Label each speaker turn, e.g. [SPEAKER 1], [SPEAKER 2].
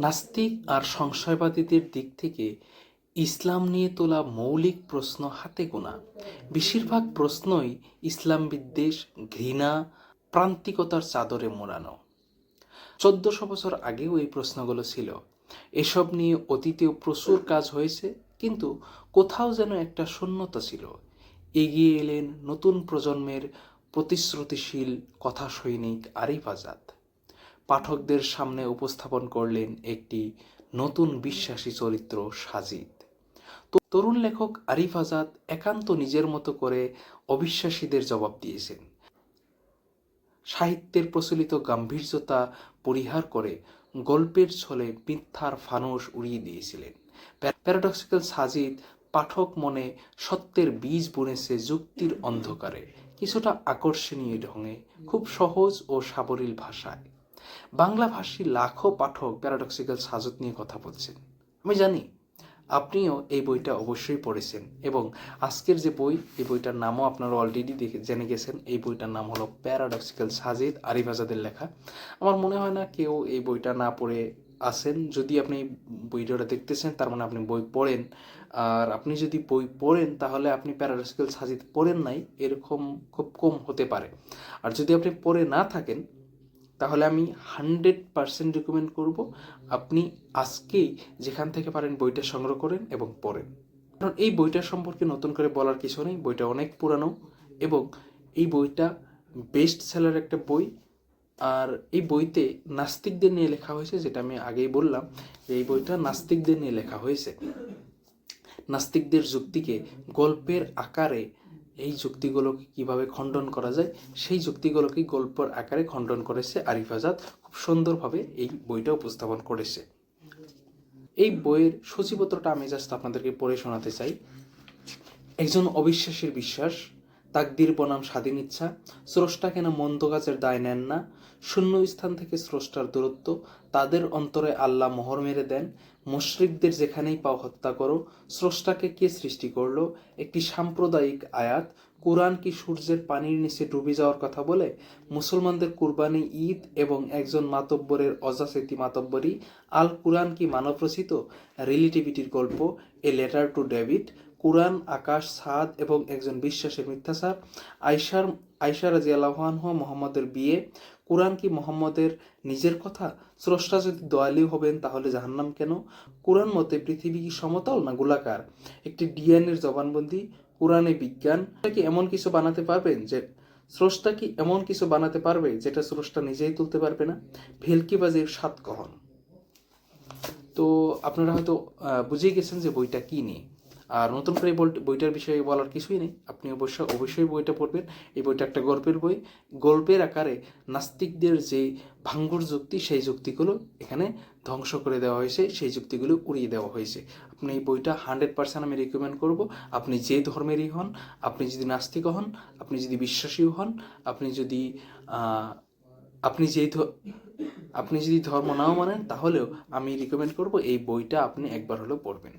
[SPEAKER 1] নাস্তিক আর সংশয়বাদীদের দিক থেকে ইসলাম নিয়ে তোলা মৌলিক প্রশ্ন হাতে গোনা। বেশিরভাগ প্রশ্নই ইসলাম বিদ্বেষ, ঘৃণা, প্রান্তিকতার চাদরে মোড়ানো। 1400 বছর আগেও এই প্রশ্নগুলো ছিল। এসব নিয়ে অতীতেও প্রচুর কাজ হয়েছে, কিন্তু কোথাও যেন একটা শূন্যতা ছিল। এগিয়ে এলেন নতুন প্রজন্মের প্রতিশ্রুতিশীল কথা সৈনিক আরিফ আজাদ। পাঠকদের সামনে উপস্থাপন করলেন একটি নতুন বিশ্বাসী চরিত্র সাজিদ। তরুণ লেখক আরিফ আজাদ একান্ত নিজের মতো করে অবিশ্বাসীদের জবাব দিয়েছেন। সাহিত্যের প্রচলিত গাম্ভীর্যতা পরিহার করে গল্পের ছলে মিথ্যার ফানুস উড়িয়ে দিয়েছিলেন। প্যারাডক্সিক্যাল সাজিদ পাঠক মনে সত্যের বীজ বুনেছে যুক্তির অন্ধকারে, কিছুটা আকর্ষণীয় ঢঙে, খুব সহজ ও সাবলীল ভাষায়। বাংলাভাষী লাখো পাঠক প্যারাডক্সিক্যাল সাজিদ নিয়ে কথা বলছেন। আমি জানি আপনিও এই বইটা অবশ্যই পড়েছেন, এবং আজকের যে বই, এই বইটার নামও আপনারা অলরেডি জেনে গেছেন। এই বইটার নাম হলো প্যারাডক্সিক্যাল সাজিদ, আরিফ আজাদের লেখা। আমার মনে হয় না কেউ এই বইটা না পড়ে আছেন। যদি আপনি বইটা দেখতেছেন, তার মানে আপনি বই পড়েন। আর আপনি যদি বই পড়েন, তাহলে আপনি প্যারাডক্সিক্যাল সাজিদ পড়েন নাই এরকম খুব কম হতে পারে। আর যদি আপনি পড়ে না থাকেন, তাহলে আমি 100% রিকমেন্ড করব আপনি আজকেই যেখান থেকে পারেন বইটা সংগ্রহ করেন এবং পড়েন। কারণ এই বইটার সম্পর্কে নতুন করে বলার কিছু নেই। বইটা অনেক পুরানো এবং এই বইটা বেস্ট সেলার একটা বই। আর এই বইতে নাস্তিকদের নিয়ে লেখা হয়েছে, যেটা আমি আগেই বললাম যে এই বইটা নাস্তিকদের নিয়ে লেখা হয়েছে। নাস্তিকদের যুক্তিকে গল্পের আকারে, এই যুক্তিগুলোকে কিভাবে খণ্ডন করা যায় সেই যুক্তিগুলোকে গল্পের আকারে খণ্ডন করেছে আরিফ আজাদ। খুব সুন্দরভাবে এই বইটা উপস্থাপন করেছে। এই বইয়ের সূচিপত্রটা আমি জাস্ট আপনাদেরকে পড়ে শোনাতে চাই। একজন অবিশ্বাসীর বিশ্বাস, তাকদির বনাম স্বাধীন ইচ্ছা, স্রষ্টা কেন মন্দ কাজের দায় নেন না, শূন্য স্থান থেকে স্রষ্টার দূরত্ব, তাদের অন্তরে আল্লাহ মোহর মেরে দেন, মুশরিকদের যেখানেই পাও হত্যা করো, স্রষ্টাকে কে সৃষ্টি করলো, একটি সাম্প্রদায়িক আয়াত, কুরআন কি সূর্যের পানির নিচে ডুবে যাওয়ার কথা বলে, মুসলমানদের কুরবানি ঈদ এবং একজন মাতব্বরের অযাচিত মাতব্বরি, আল কুরআন কি মানবরচিত, রিলেটিভিটির গল্প, এ লেটার টু ডেভিড, কুরআন আকাশ, ছাদ এবং একজন বিশ্বাসের মিথ্যাচার, আয়সা রাদিয়াল্লাহু আনহা মুহাম্মদের বিয়ে, কুরআন কি মুহাম্মদের নিজের কথা, স্রষ্টা যদি দয়ালু হবেন তাহলে জাহান্নাম কেন, কুরআন মতে পৃথিবী কি সমতল না গোলাকার, একটি ডিএনএর জবানবন্দি, কুরআনে বিজ্ঞান কি এমন কিছু বানাতে পারবেন যে স্রষ্টা কি এমন কিছু বানাতে পারবে যেটা স্রষ্টা নিজেই তুলতে পারবে না, ভেলকিবাজির সাত কহন। তো আপনারা হয়তো বুঝেই গেছেন যে বইটা কী নিয়ে। আর নতুন করে বইটার বিষয়ে বলার কিছুই নেই। আপনি অবশ্যই বইটা পড়বেন। এই বইটা একটা গল্পের বই। গল্পের আকারে নাস্তিকদের যে ভাঙ্গুর যুক্তি, সেই যুক্তিগুলো এখানে ধ্বংস করে দেওয়া হয়েছে, সেই যুক্তিগুলো উড়িয়ে দেওয়া হয়েছে। আপনি এই বইটা 100% আমি রিকমেন্ড করব। আপনি যে ধর্মেরই হন, আপনি যদি নাস্তিক হন, আপনি যদি বিশ্বাসীও হন, আপনি যদি আপনি যদি ধর্ম নাও মানেন, তাহলেও আমি রিকমেন্ড করব এই বইটা আপনি একবার হলেও পড়বেন।